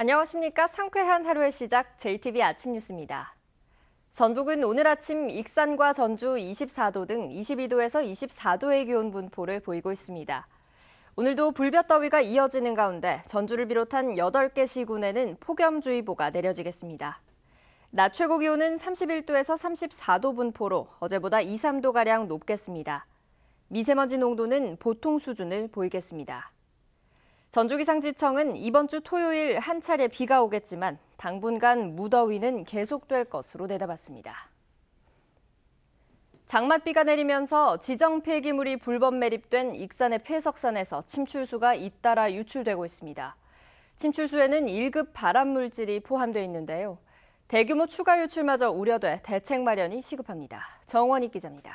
안녕하십니까. 상쾌한 하루의 시작 JTB 아침 뉴스입니다. 전북은 오늘 아침 익산과 전주 24도 등 22도에서 24도의 기온 분포를 보이고 있습니다. 오늘도 불볕더위가 이어지는 가운데 전주를 비롯한 8개 시군에는 폭염주의보가 내려지겠습니다. 낮 최고 기온은 31도에서 34도 분포로 어제보다 2, 3도가량 높겠습니다. 미세먼지 농도는 보통 수준을 보이겠습니다. 전주기상지청은 이번 주 토요일 한 차례 비가 오겠지만 당분간 무더위는 계속될 것으로 내다봤습니다. 장맛비가 내리면서 지정 폐기물이 불법 매립된 익산의 폐석산에서 침출수가 잇따라 유출되고 있습니다. 침출수에는 1급 발암물질이 포함되어 있는데요. 대규모 추가 유출마저 우려돼 대책 마련이 시급합니다. 정원익 기자입니다.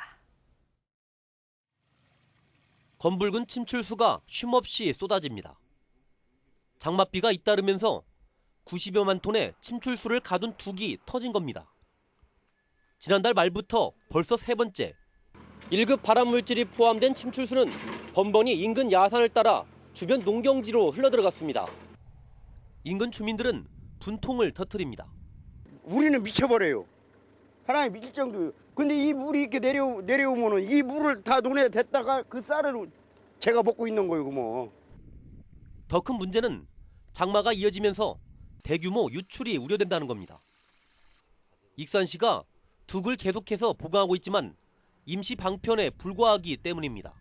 검붉은 침출수가 쉼없이 쏟아집니다. 장맛비가 잇따르면서 90여만 톤의 침출수를 가둔 둑이 터진 겁니다. 지난달 말부터 벌써 세 번째. 1급 발암물질이 포함된 침출수는 번번이 인근 야산을 따라 주변 농경지로 흘러들어갔습니다. 인근 주민들은 분통을 터뜨립니다. 우리는 미쳐버려요. 하나님 미칠 정도예요. 근데 이 물이 이렇게 내려오면은 이 물을 다 논에 댔다가 그 쌀을 제가 먹고 있는 거예요, 뭐. 더 큰 문제는 장마가 이어지면서 대규모 유출이 우려된다는 겁니다. 익산시가 둑을 계속해서 보강하고 있지만 임시 방편에 불과하기 때문입니다.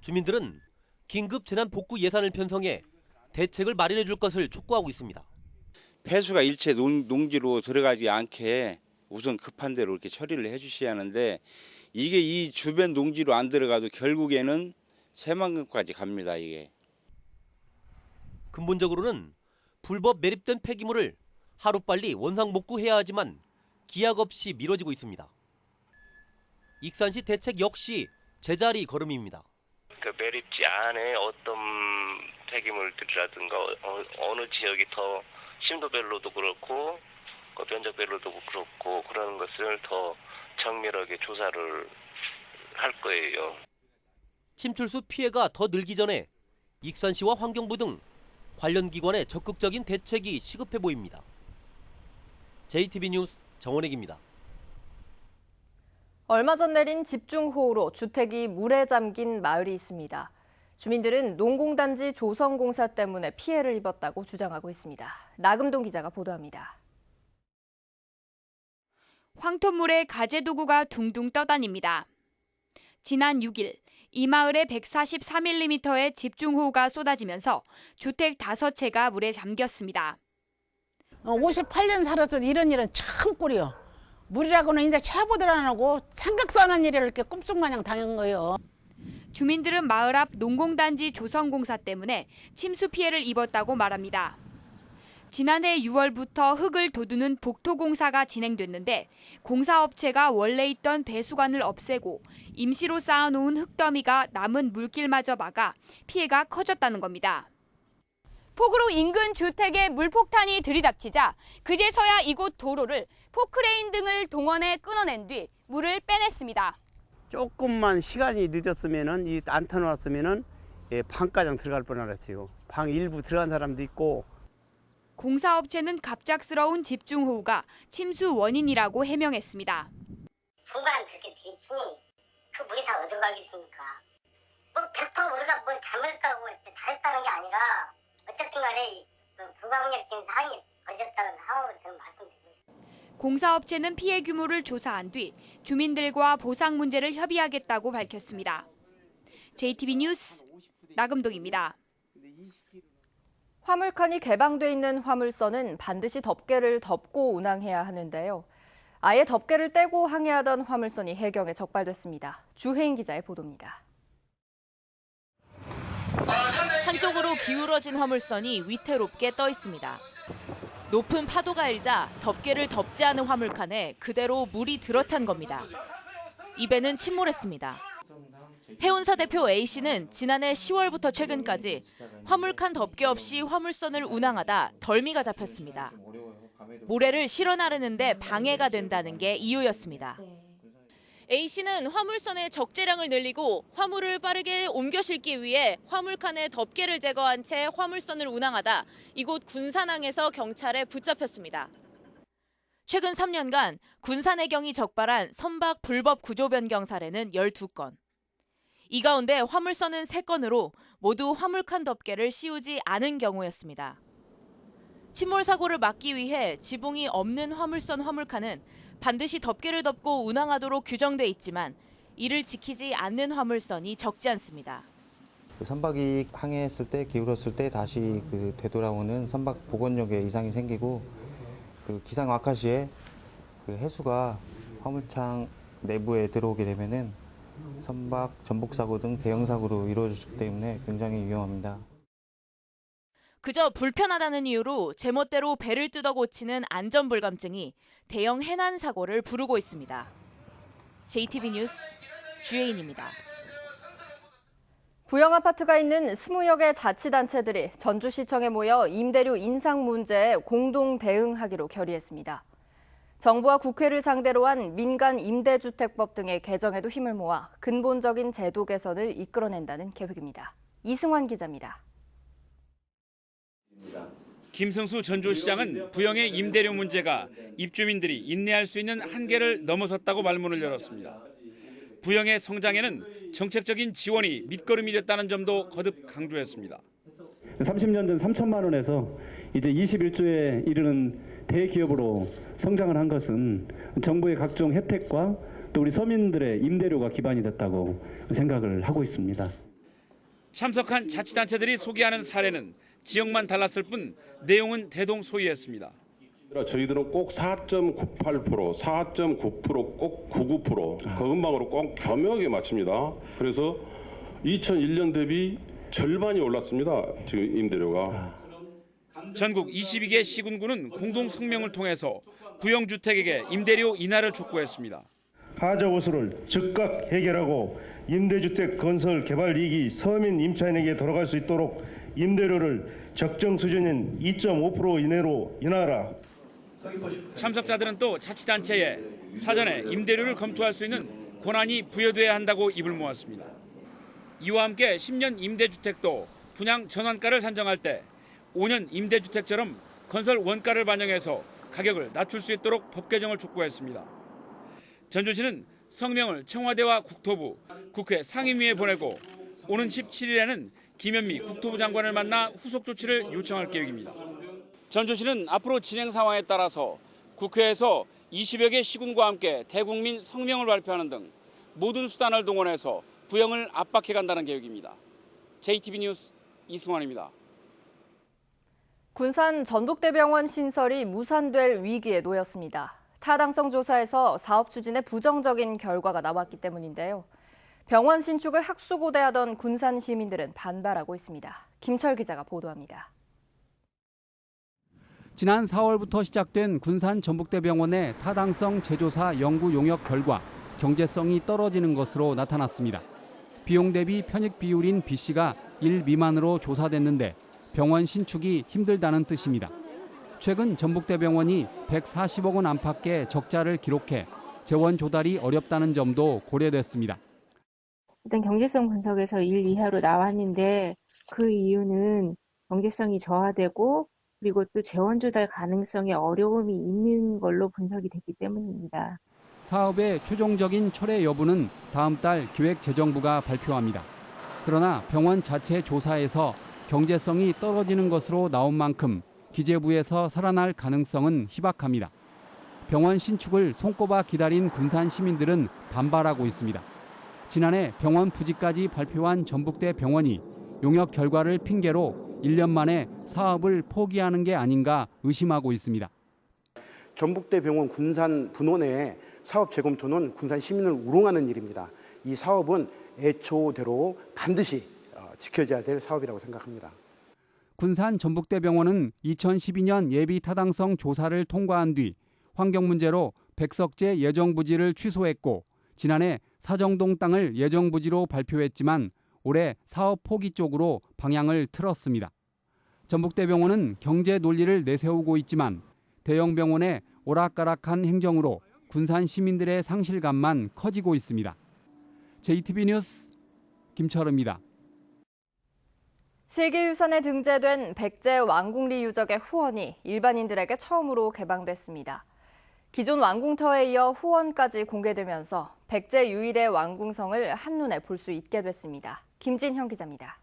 주민들은 긴급 재난 복구 예산을 편성해 대책을 마련해 줄 것을 촉구하고 있습니다. 폐수가 일체 농지로 들어가지 않게 우선 급한 대로 이렇게 처리를 해주셔야 하는데 이게 이 주변 농지로 안 들어가도 결국에는 새만금까지 갑니다. 이게. 근본적으로는 불법 매립된 폐기물을 하루빨리 원상복구해야 하지만 기약 없이 미뤄지고 있습니다. 익산시 대책 역시 제자리 걸음입니다. 매립지 안에 어떤 폐기물들이라든가 어느 지역이 더 심도별로도 그렇고 면적별로도 그렇고 그런 것을 더 정밀하게 조사를 할 거예요. 침출수 피해가 더 늘기 전에 익산시와 환경부 등 관련 기관의 적극적인 대책이 시급해 보입니다. JTB 뉴스 정원익입니다. 얼마 전 내린 집중호우로 주택이 물에 잠긴 마을이 있습니다. 주민들은 농공단지 조성공사 때문에 피해를 입었다고 주장하고 있습니다. 나금동 기자가 보도합니다. 황토물에 가재도구가 둥둥 떠다닙니다. 지난 6일 이 마을에 143mm의 집중호우가 쏟아지면서 주택 5채가 물에 잠겼습니다. 58년 살아서 이런 일은 처음 꼴이요. 물이라고는 이제 쳐보들 안 하고 생각도 안 한 일을 이렇게 꿈속마냥 당한 거예요. 주민들은 마을 앞 농공단지 조성공사 때문에 침수 피해를 입었다고 말합니다. 지난해 6월부터 흙을 돋우는 복토공사가 진행됐는데 공사업체가 원래 있던 배수관을 없애고 임시로 쌓아놓은 흙더미가 남은 물길마저 막아 피해가 커졌다는 겁니다. 폭우로 인근 주택에 물폭탄이 들이닥치자 그제서야 이곳 도로를 포크레인 등을 동원해 끊어낸 뒤 물을 빼냈습니다. 조금만 시간이 늦었으면은 안 터놓았으면은 방가장 들어갈 뻔했어요. 방 일부 들어간 사람도 있고. 공사업체는 갑작스러운 집중호우가 침수 원인이라고 해명했습니다. 순간 그렇게 들이치니 그 물이 다 어디가겠습니까? 뭐 100% 우리가 뭐 잘못했다고 잘했다는 게 아니라 어쨌든 간에 불가항력적인 사항이 벌어졌다는 상황으로 저는 말씀드리고 싶습니다. 공사업체는 피해 규모를 조사한 뒤 주민들과 보상 문제를 협의하겠다고 밝혔습니다. JTB 뉴스 나금동입니다. 화물칸이 개방돼 있는 화물선은 반드시 덮개를 덮고 운항해야 하는데요. 아예 덮개를 떼고 항해하던 화물선이 해경에 적발됐습니다. 주혜인 기자의 보도입니다. 한쪽으로 기울어진 화물선이 위태롭게 떠 있습니다. 높은 파도가 일자 덮개를 덮지 않은 화물칸에 그대로 물이 들어찬 겁니다. 이 배는 침몰했습니다. 해운사 대표 A씨는 지난해 10월부터 최근까지 화물칸 덮개 없이 화물선을 운항하다 덜미가 잡혔습니다. 모래를 실어 나르는데 방해가 된다는 게 이유였습니다. A씨는 화물선의 적재량을 늘리고 화물을 빠르게 옮겨 실기 위해 화물칸에 덮개를 제거한 채 화물선을 운항하다 이곳 군산항에서 경찰에 붙잡혔습니다. 최근 3년간 군산해경이 적발한 선박 불법 구조 변경 사례는 12건. 이 가운데 화물선은 3건으로 모두 화물칸 덮개를 씌우지 않은 경우였습니다. 침몰 사고를 막기 위해 지붕이 없는 화물선 화물칸은 반드시 덮개를 덮고 운항하도록 규정돼 있지만 이를 지키지 않는 화물선이 적지 않습니다. 선박이 항해했을 때 기울었을 때 다시 되돌아오는 선박 복원력에 이상이 생기고 기상 악화 시에 해수가 화물창 내부에 들어오게 되면은 선박 전복 사고 등 대형 사고로 이루어지기 때문에 굉장히 위험합니다. 그저 불편하다는 이유로 제멋대로 배를 뜯어 고치는 안전불감증이 대형 해난 사고를 부르고 있습니다. JTB 뉴스 주혜인입니다. 부영 아파트가 있는 20여개 자치단체들이 전주시청에 모여 임대료 인상 문제에 공동 대응하기로 결의했습니다. 정부와 국회를 상대로 한 민간 임대주택법 등의 개정에도 힘을 모아 근본적인 제도 개선을 이끌어낸다는 계획입니다. 이승환 기자입니다. 김승수 전주시장은 부영의 임대료 문제가 입주민들이 인내할 수 있는 한계를 넘어섰다고 말문을 열었습니다. 부영의 성장에는 정책적인 지원이 밑거름이 됐다는 점도 거듭 강조했습니다. 30년 전 3천만 원에서 이제 21조에 이르는 대기업으로 성장을 한 것은 정부의 각종 혜택과 또 우리 서민들의 임대료가 기반이 됐다고 생각을 하고 있습니다. 참석한 자치단체들이 소개하는 사례는 지역만 달랐을 뿐 내용은 대동소이했습니다. 저희들은 꼭 4.98%, 4.9%, 꼭 99%, 그것만으로 꼭 교묘하게 맞춥니다. 그래서 2001년 대비 절반이 올랐습니다. 지금 임대료가. 전국 22개 시군구는 공동 성명을 통해서 부영주택에게 임대료 인하를 촉구했습니다. 하자 호수를 즉각 해결하고 임대주택 건설 개발 이익이 서민 임차인에게 돌아갈 수 있도록 임대료를 적정 수준인 2.5% 이내로 인하하라. 참석자들은 또 자치단체에 사전에 임대료를 검토할 수 있는 권한이 부여돼야 한다고 입을 모았습니다. 이와 함께 10년 임대주택도 분양 전환가를 산정할 때 5년 임대주택처럼 건설 원가를 반영해서 가격을 낮출 수 있도록 법 개정을 촉구했습니다. 전주시는 성명을 청와대와 국토부, 국회 상임위에 보내고 오는 17일에는 김현미 국토부 장관을 만나 후속 조치를 요청할 계획입니다. 전주시는 앞으로 진행 상황에 따라서 국회에서 20여 개 시군과 함께 대국민 성명을 발표하는 등 모든 수단을 동원해서 부영을 압박해 간다는 계획입니다. JTB 뉴스 이승환입니다. 군산 전북대병원 신설이 무산될 위기에 놓였습니다. 타당성 조사에서 사업 추진에 부정적인 결과가 나왔기 때문인데요. 병원 신축을 학수고대하던 군산 시민들은 반발하고 있습니다. 김철 기자가 보도합니다. 지난 4월부터 시작된 군산 전북대병원의 타당성 재조사 연구 용역 결과 경제성이 떨어지는 것으로 나타났습니다. 비용 대비 편익 비율인 B씨가 1 미만으로 조사됐는데 병원 신축이 힘들다는 뜻입니다. 최근 전북대병원이 140억 원 안팎의 적자를 기록해 재원 조달이 어렵다는 점도 고려됐습니다. 일단 경제성 분석에서 1 이하로 나왔는데 그 이유는 경제성이 저하되고 그리고 또 재원 조달 가능성에 어려움이 있는 걸로 분석이 됐기 때문입니다. 사업의 최종적인 철회 여부는 다음 달 기획재정부가 발표합니다. 그러나 병원 자체 조사에서 경제성이 떨어지는 것으로 나온 만큼 기재부에서 살아날 가능성은 희박합니다. 병원 신축을 손꼽아 기다린 군산 시민들은 반발하고 있습니다. 지난해 병원 부지까지 발표한 전북대 병원이 용역 결과를 핑계로 1년 만에 사업을 포기하는 게 아닌가 의심하고 있습니다. 전북대병원 군산 분원의 사업 재검토는 군산 시민을 우롱하는 일입니다. 이 사업은 애초대로 반드시 지켜져야 될 사업이라고 생각합니다. 군산 전북대병원은 2012년 예비 타당성 조사를 통과한 뒤 환경 문제로 백석제 예정부지를 취소했고 지난해 사정동 땅을 예정부지로 발표했지만 올해 사업 포기 쪽으로 방향을 틀었습니다. 전북대병원은 경제 논리를 내세우고 있지만 대형 병원의 오락가락한 행정으로 군산 시민들의 상실감만 커지고 있습니다. JTB 뉴스 김철우입니다. 세계유산에 등재된 백제 왕궁리 유적의 후원이 일반인들에게 처음으로 개방됐습니다. 기존 왕궁터에 이어 후원까지 공개되면서 백제 유일의 왕궁성을 한눈에 볼 수 있게 됐습니다. 김진형 기자입니다.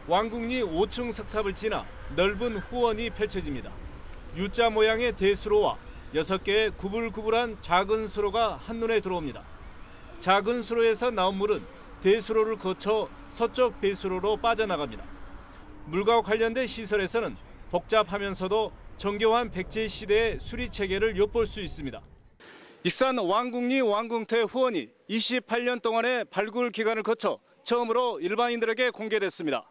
왕궁리 5층 석탑을 지나 넓은 후원이 펼쳐집니다. U자 모양의 대수로와 6개의 구불구불한 작은 수로가 한눈에 들어옵니다. 작은 수로에서 나온 물은 대수로를 거쳐 서쪽 배수로로 빠져나갑니다. 물과 관련된 시설에서는 복잡하면서도 정교한 백제 시대의 수리 체계를 엿볼 수 있습니다. 익산 왕궁리 왕궁터 후원이 28년 동안의 발굴 기간을 거쳐 처음으로 일반인들에게 공개됐습니다.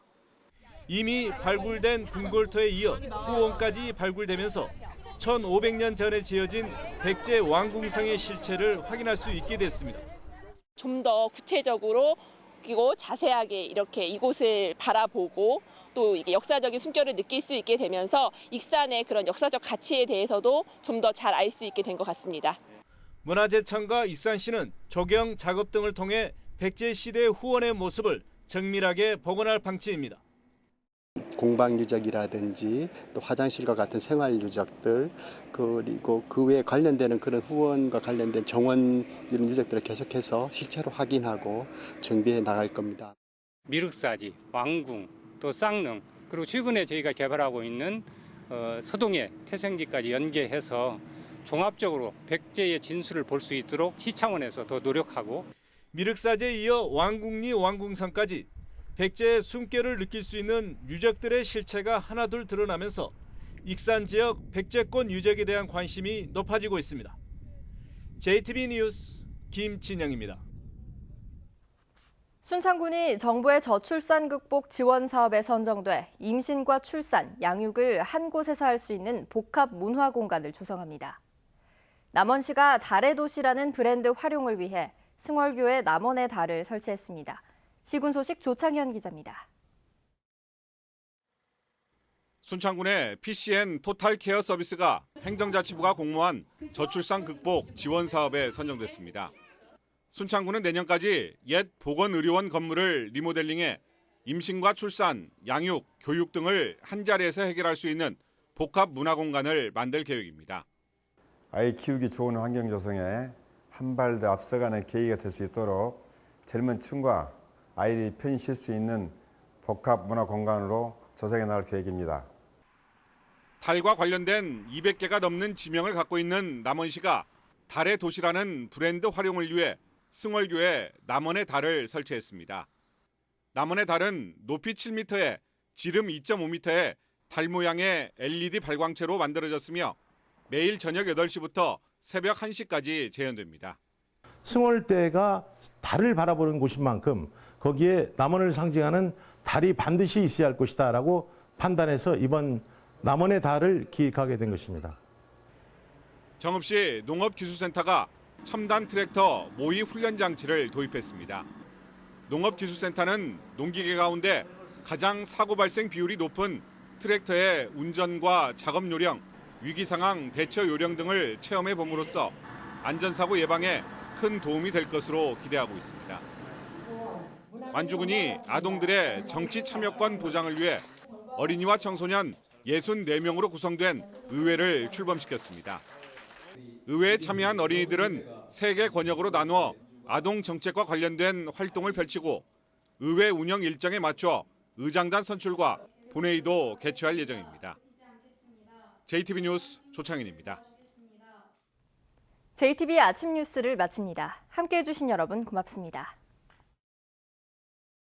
이미 발굴된 궁궐터에 이어 후원까지 발굴되면서 1500년 전에 지어진 백제 왕궁성의 실체를 확인할 수 있게 됐습니다. 좀 더 구체적으로 그리고 자세하게 이렇게 이곳을 바라보고 또 이게 역사적인 숨결을 느낄 수 있게 되면서 익산의 그런 역사적 가치에 대해서도 좀 더 잘 알 수 있게 된 것 같습니다. 문화재청과 익산시는 조경 작업 등을 통해 백제 시대 후원의 모습을 정밀하게 복원할 방침입니다. 공방 유적이라든지 또 화장실과 같은 생활 유적들 그리고 그 외에 관련되는 그런 후원과 관련된 정원 이런 유적들을 계속해서 실체로 확인하고 정비해 나갈 겁니다. 미륵사지, 왕궁, 또 쌍릉 그리고 최근에 저희가 개발하고 있는 서동의 태생지까지 연계해서 종합적으로 백제의 진수를 볼 수 있도록 시 차원에서 더 노력하고 미륵사제에 이어 왕궁리 왕궁성까지 백제의 숨결을 느낄 수 있는 유적들의 실체가 하나둘 드러나면서 익산 지역 백제권 유적에 대한 관심이 높아지고 있습니다. JTB 뉴스 김진영입니다. 순창군이 정부의 저출산 극복 지원 사업에 선정돼 임신과 출산, 양육을 한 곳에서 할 수 있는 복합 문화 공간을 조성합니다. 남원시가 달의 도시라는 브랜드 활용을 위해 승월교에 남원의 달을 설치했습니다. 시군 소식 조창현 기자입니다. 순창군의 PCN 토탈케어 서비스가 행정자치부가 공모한 저출산 극복 지원 사업에 선정됐습니다. 순창군은 내년까지 옛 보건의료원 건물을 리모델링해 임신과 출산, 양육, 교육 등을 한자리에서 해결할 수 있는 복합 문화공간을 만들 계획입니다. 아이 키우기 좋은 환경 조성에 한 발 더 앞서가는 계기가 될 수 있도록 젊은 층과 아이들이 편히 쉴 수 있는 복합 문화 공간으로 조성해 나갈 계획입니다. 달과 관련된 200개가 넘는 지명을 갖고 있는 남원시가 달의 도시라는 브랜드 활용을 위해 승월교에 남원의 달을 설치했습니다. 남원의 달은 높이 7m에 지름 2.5m의 달 모양의 LED 발광체로 만들어졌으며 매일 저녁 8시부터 새벽 1시까지 재현됩니다. 승월대가 달을 바라보는 곳인 만큼 거기에 남원을 상징하는 달이 반드시 있어야 할 것이다라고 판단해서 이번 남원의 달을 기획하게 된 것입니다. 정읍시 농업기술센터가 첨단 트랙터 모의 훈련 장치를 도입했습니다. 농업기술센터는 농기계 가운데 가장 사고 발생 비율이 높은 트랙터의 운전과 작업 요령, 위기 상황 대처 요령 등을 체험해 봄으로써 안전사고 예방에 큰 도움이 될 것으로 기대하고 있습니다. 만주군이 아동들의 정치 참여권 보장을 위해 어린이와 청소년 64명으로 구성된 의회를 출범시켰습니다. 의회에 참여한 어린이들은 3개 권역으로 나누어 아동 정책과 관련된 활동을 펼치고 의회 운영 일정에 맞춰 의장단 선출과 본회의도 개최할 예정입니다. JTB 뉴스 조창현입니다. JTB 아침 뉴스를 마칩니다. 함께해 주신 여러분 고맙습니다.